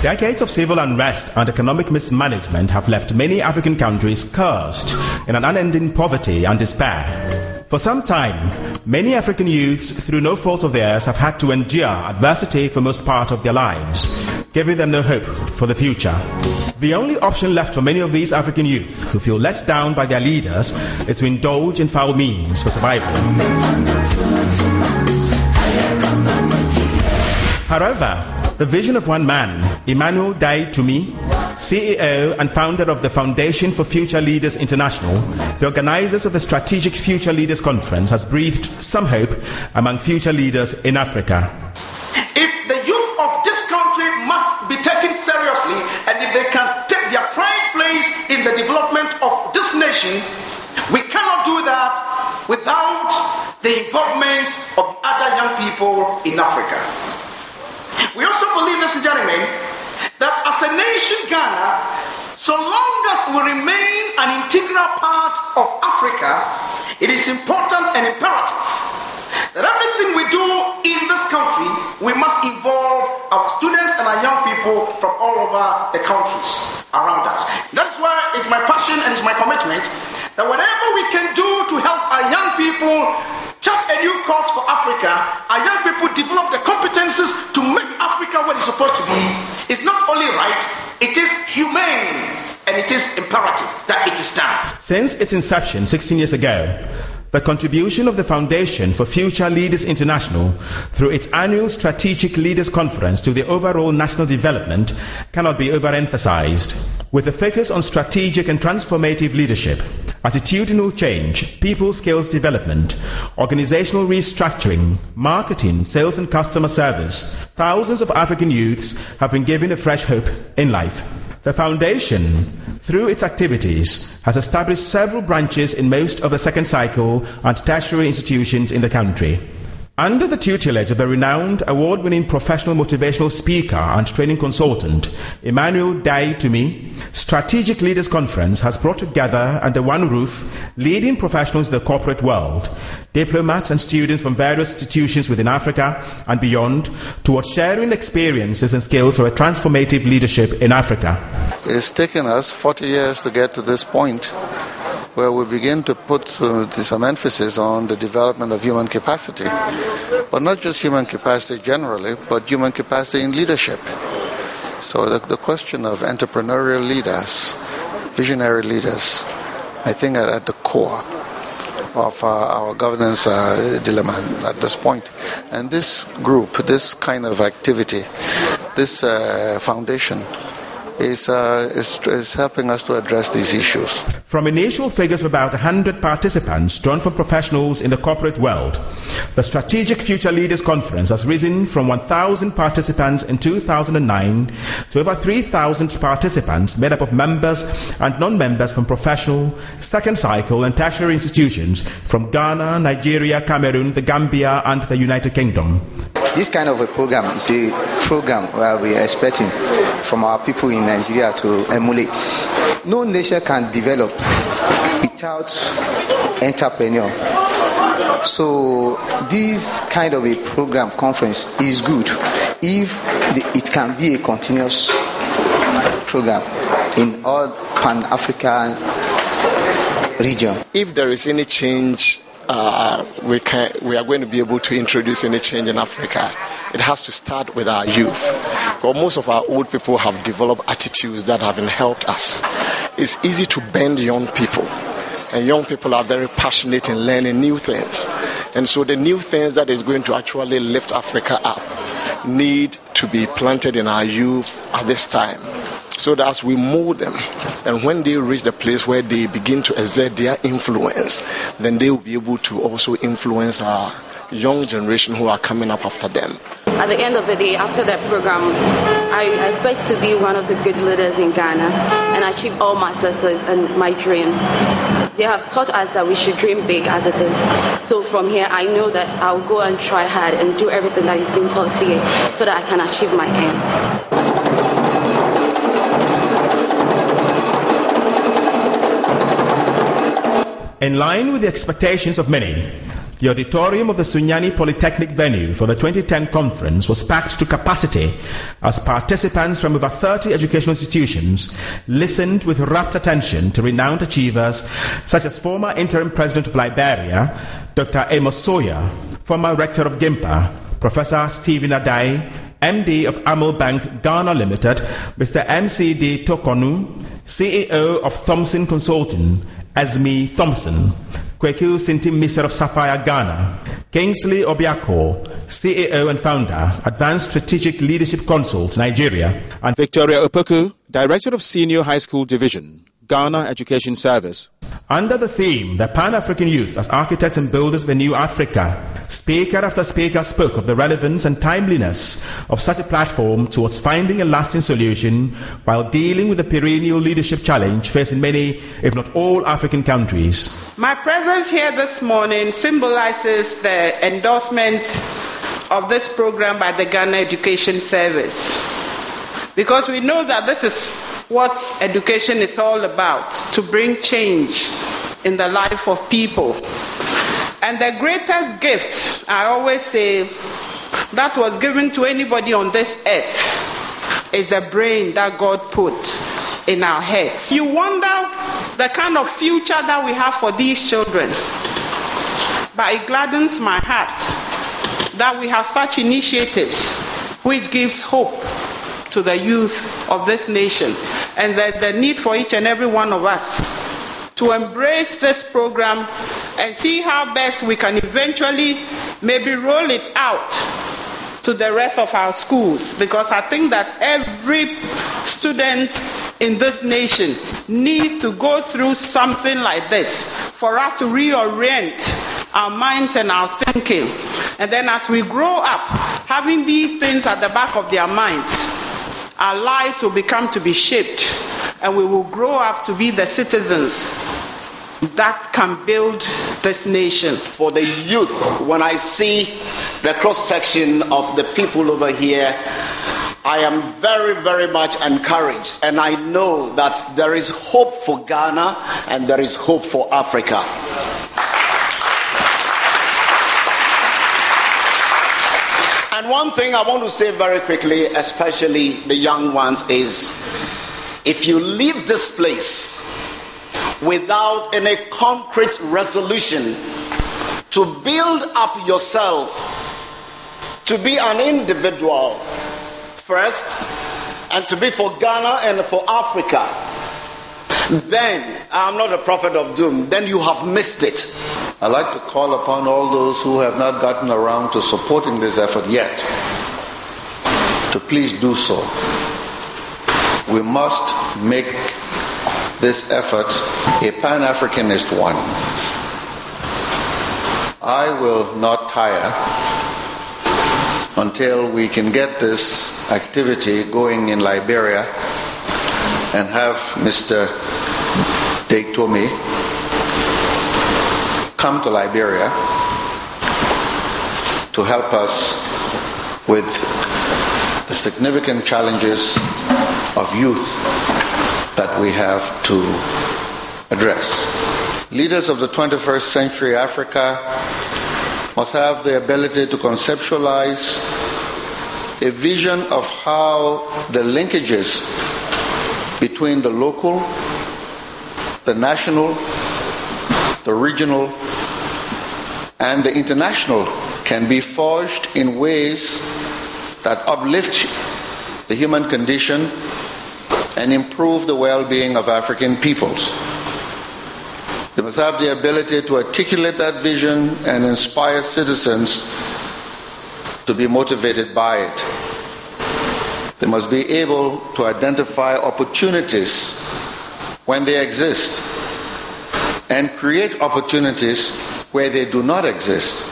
Decades of civil unrest and economic mismanagement have left many African countries cursed in an unending poverty and despair. For some time, many African youths, through no fault of theirs, have had to endure adversity for most part of their lives, giving them no hope for the future. The only option left for many of these African youth who feel let down by their leaders is to indulge in foul means for survival. However, the vision of one man, EMMANUEL DEI-TUMI, CEO and founder of the Foundation for Future Leaders International, the organizers of the Strategic Future Leaders Conference, has breathed some hope among future leaders in Africa. If the youth of this country must be taken seriously, and if they can take their pride place in the development of this nation, we cannot do that without the involvement of other young people in Africa. We also believe, ladies and gentlemen, that as a nation, Ghana, so long as we remain an integral part of Africa, it is important and imperative that everything we do in this country, we must involve our students and our young people from all over the countries around us. That is why it's my passion and it's my commitment that whatever we can do to help our young people chart a new course for Africa, our young people develop the competences to make Africa what it's supposed to be, is not only right, it is humane, and it is imperative that it is done. Since its inception 16 years ago, the contribution of the Foundation for Future Leaders International through its annual Strategic Leaders Conference to the overall national development cannot be overemphasized. With a focus on strategic and transformative leadership, attitudinal change, people skills development, organizational restructuring, marketing, sales and customer service, thousands of African youths have been given a fresh hope in life. The Foundation, through its activities, has established several branches in most of the second cycle and tertiary institutions in the country. Under the tutelage of the renowned award-winning professional motivational speaker and training consultant, EMMANUEL DEI-TUMI, Strategic Leaders Conference has brought together under one roof leading professionals in the corporate world, diplomats and students from various institutions within Africa and beyond, towards sharing experiences and skills for a transformative leadership in Africa. It's taken us 40 years to get to this point, where we begin to put some emphasis on the development of human capacity. But not just human capacity generally, but human capacity in leadership. So the question of entrepreneurial leaders, visionary leaders, I think are at the core of our governance dilemma at this point. And this group, this kind of activity, this foundation, is helping us to address these issues. From initial figures of about 100 participants drawn from professionals in the corporate world, the Strategic Future Leaders Conference has risen from 1,000 participants in 2009 to over 3,000 participants made up of members and non-members from professional, second cycle and tertiary institutions from Ghana, Nigeria, Cameroon, the Gambia and the United Kingdom. This kind of a program is a program where we are expecting from our people in Nigeria to emulate. No nation can develop without entrepreneur. So this kind of a program conference is good if it can be a continuous program in all Pan-African region. If there is any change we are going to be able to introduce any change in Africa, it has to start with our youth. Because most of our old people have developed attitudes that haven't helped us. It's easy to bend young people, and young people are very passionate in learning new things. And so the new things that is going to actually lift Africa up need to be planted in our youth at this time, so that as we mold them, and when they reach the place where they begin to exert their influence, then they will be able to also influence our young generation who are coming up after them. At the end of the day, after that program, I expect to be one of the good leaders in Ghana and achieve all my success and my dreams. They have taught us that we should dream big as it is. So from here, I know that I'll go and try hard and do everything that is being taught here so that I can achieve my aim. In line with the expectations of many, The auditorium of the Sunyani Polytechnic venue for the 2010 conference was packed to capacity as participants from over 30 educational institutions listened with rapt attention to renowned achievers such as former interim president of Liberia, Dr. Amos Sawyer, former rector of GIMPA, Professor Stephen Adai, MD of Amal Bank Ghana Limited, Mr. MCD Tokonu, CEO of Thompson Consulting, Esme Thompson, Kweku Sinti Miser of Sapphire Ghana, Kingsley Obiako, CEO and founder, Advanced Strategic Leadership Consult, Nigeria, and Victoria Opoku, Director of Senior High School Division, Ghana Education Service. Under the theme, The Pan-African Youth as Architects and Builders of a New Africa, speaker after speaker spoke of the relevance and timeliness of such a platform towards finding a lasting solution while dealing with the perennial leadership challenge facing many, if not all, African countries. My presence here this morning symbolizes the endorsement of this program by the Ghana Education Service, because we know that this is what education is all about, to bring change in the life of people. And the greatest gift, I always say, that was given to anybody on this earth is a brain that God put in our heads. You wonder the kind of future that we have for these children. But it gladdens my heart that we have such initiatives which gives hope to the youth of this nation, and that the need for each and every one of us to embrace this program and see how best we can eventually maybe roll it out to the rest of our schools, because I think that every student in this nation needs to go through something like this for us to reorient our minds and our thinking. And then as we grow up, having these things at the back of their minds, our lives will become to be shaped, and we will grow up to be the citizens that can build this nation. For the youth, when I see the cross-section of the people over here, I am very, very much encouraged, and I know that there is hope for Ghana and there is hope for Africa. And one thing I want to say very quickly, especially the young ones, is if you leave this place without any concrete resolution to build up yourself, to be an individual first, and to be for Ghana and for Africa, then I'm not a prophet of doom, then you have missed it. I'd like to call upon all those who have not gotten around to supporting this effort yet to please do so. We must make this effort a Pan-Africanist one. I will not tire until we can get this activity going in Liberia and have Mr. DEI-TUMI come to Liberia to help us with the significant challenges of youth that we have to address. Leaders of the 21st century Africa must have the ability to conceptualize a vision of how the linkages between the local, the national, the regional, and the international can be forged in ways that uplift the human condition and improve the well-being of African peoples. They must have the ability to articulate that vision and inspire citizens to be motivated by it. They must be able to identify opportunities when they exist and create opportunities where they do not exist.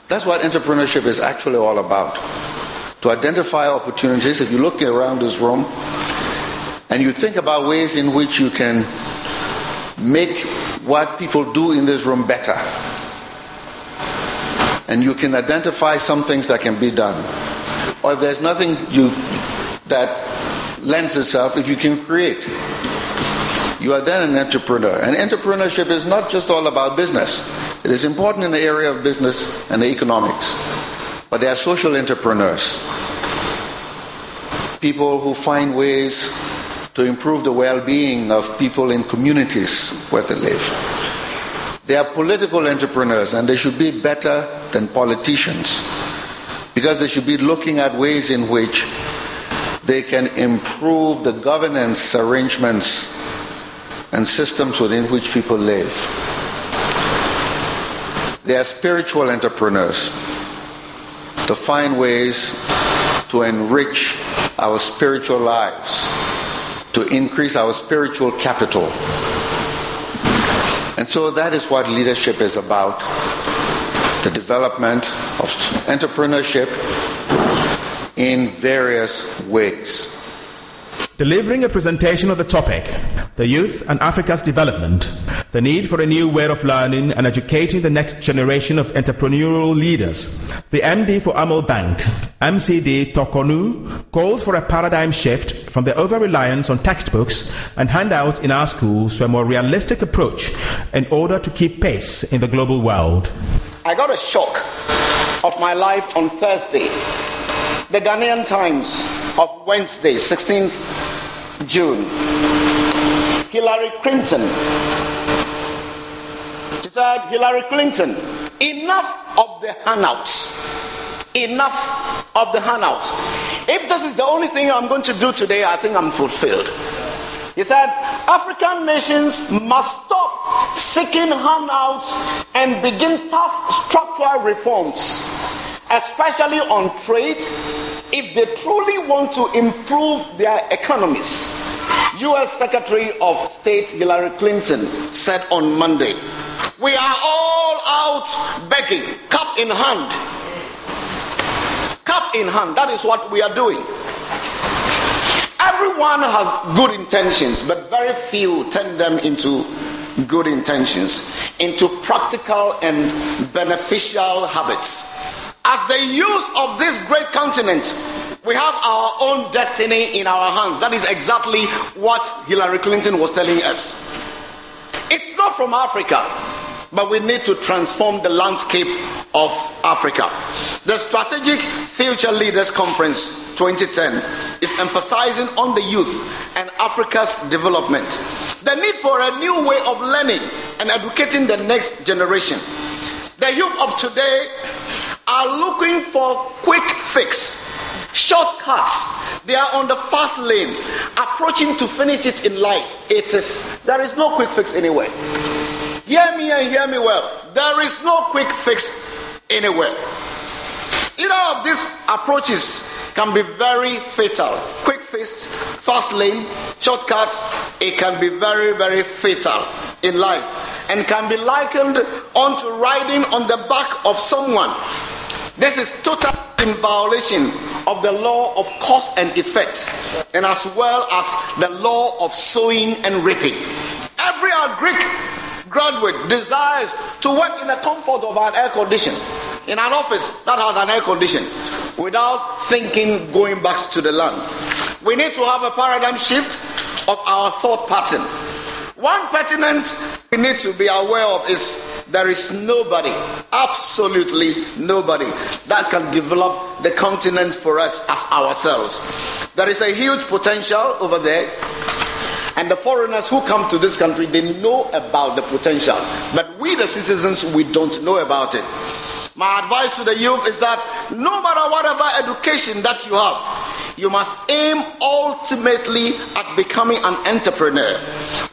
That's what entrepreneurship is actually all about. To identify opportunities. If you look around this room and you think about ways in which you can make what people do in this room better, and you can identify some things that can be done, or if there's nothing that lends itself, if you can create, you are then an entrepreneur. And entrepreneurship is not just all about business. It is important in the area of business and economics, but there are social entrepreneurs, people who find ways to improve the well-being of people in communities where they live. They are political entrepreneurs, and they should be better than politicians, because they should be looking at ways in which they can improve the governance arrangements and systems within which people live. They are spiritual entrepreneurs to find ways to enrich our spiritual lives, to increase our spiritual capital. And so that is what leadership is about, the development of entrepreneurship in various ways. Delivering a presentation of the topic, the youth and Africa's development, the need for a new way of learning and educating the next generation of entrepreneurial leaders, the MD for Amal Bank, MCD Tokonu, called for a paradigm shift from the over-reliance on textbooks and handouts in our schools to a more realistic approach in order to keep pace in the global world. I got a shock of my life on Thursday. The Ghanaian Times of Wednesday, 16th June. Hillary Clinton. She said, Hillary Clinton, enough of the handouts. Enough of the handouts. If this is the only thing I'm going to do today, I think I'm fulfilled. He said, African nations must stop seeking handouts and begin tough structural reforms, especially on trade, if they truly want to improve their economies. U.S. Secretary of State Hillary Clinton said on Monday, we are all out begging, cup in hand. Cup in hand, that is what we are doing. Everyone has good intentions, but very few turn them into good intentions, into practical and beneficial habits. As the youth of this great continent, we have our own destiny in our hands. That is exactly what Hillary Clinton was telling us. It's not from Africa, but we need to transform the landscape of Africa. The Strategic Future Leaders Conference 2010 is emphasizing on the youth and Africa's development, the need for a new way of learning and educating the next generation. The youth of today are looking for quick fix, shortcuts. They are on the fast lane, approaching to finish it in life. There is no quick fix anywhere. Hear me and hear me well. There is no quick fix anywhere. Either of these approaches can be very fatal. Quick fix, fast lane, shortcuts, it can be very, very fatal in life and can be likened onto riding on the back of someone. This is totally in violation of the law of cause and effect, and as well as the law of sowing and reaping. Every Greek graduate desires to work in the comfort of an air condition, in an office that has an air condition, without thinking going back to the land. We need to have a paradigm shift of our thought pattern. One pertinent we need to be aware of is there is nobody, absolutely nobody, that can develop the continent for us as ourselves. There is a huge potential over there, and the foreigners who come to this country, they know about the potential, but we the citizens, we don't know about it. My advice to the youth is that no matter whatever education that you have, you must aim ultimately at becoming an entrepreneur.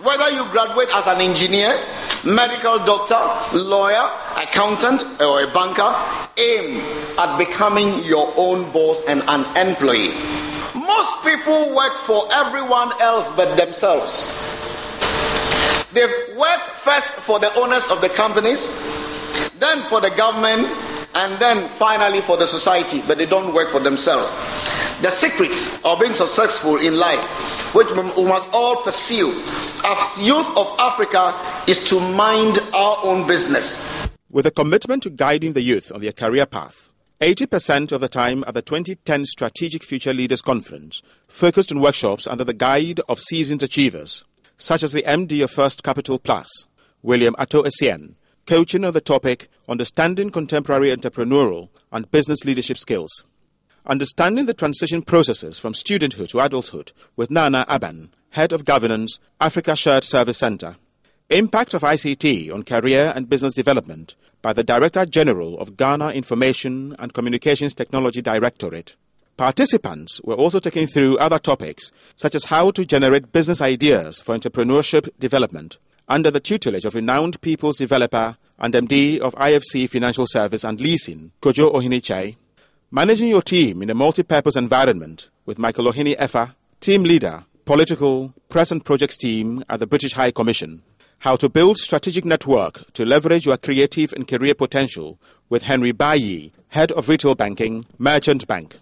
Whether you graduate as an engineer, medical doctor, lawyer, accountant, or a banker, aim at becoming your own boss and an employee. Most people work for everyone else but themselves. They work first for the owners of the companies, then for the government, and then finally for the society, but they don't work for themselves. The secret of being successful in life, which we must all pursue as youth of Africa, is to mind our own business. With a commitment to guiding the youth on their career path, 80% of the time at the 2010 Strategic Future Leaders Conference focused on workshops under the guide of seasoned achievers, such as the MD of First Capital Plus, William Atto Essien, coaching on the topic Understanding Contemporary Entrepreneurial and Business Leadership Skills. Understanding the Transition Processes from Studenthood to Adulthood with Nana Aban, Head of Governance, Africa Shared Service Center. Impact of ICT on Career and Business Development by the Director General of Ghana Information and Communications Technology Directorate. Participants were also taken through other topics, such as how to generate business ideas for entrepreneurship development under the tutelage of renowned people's developer and MD of IFC Financial Service and Leasing, Kojo Ohinichai. Managing your team in a multi-purpose environment with Michael Ohini Efa, Team Leader, Political, Press and Projects Team at the British High Commission. How to build strategic network to leverage your creative and career potential with Henry Bayi, Head of Retail Banking, Merchant Bank.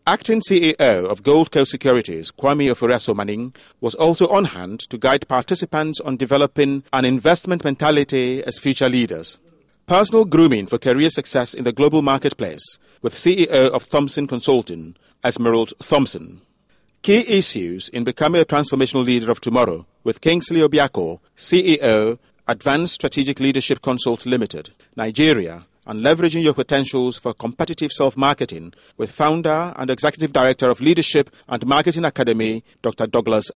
Acting CEO of Gold Coast Securities, Kwame Oforeso Manning, was also on hand to guide participants on developing an investment mentality as future leaders. Personal grooming for career success in the global marketplace with CEO of Thompson Consulting, Esmeralda Thompson. Key issues in becoming a transformational leader of tomorrow with Kingsley Obiako, CEO, Advanced Strategic Leadership Consult Limited, Nigeria, and leveraging your potentials for competitive self-marketing with founder and executive director of Leadership and Marketing Academy, Dr. Douglas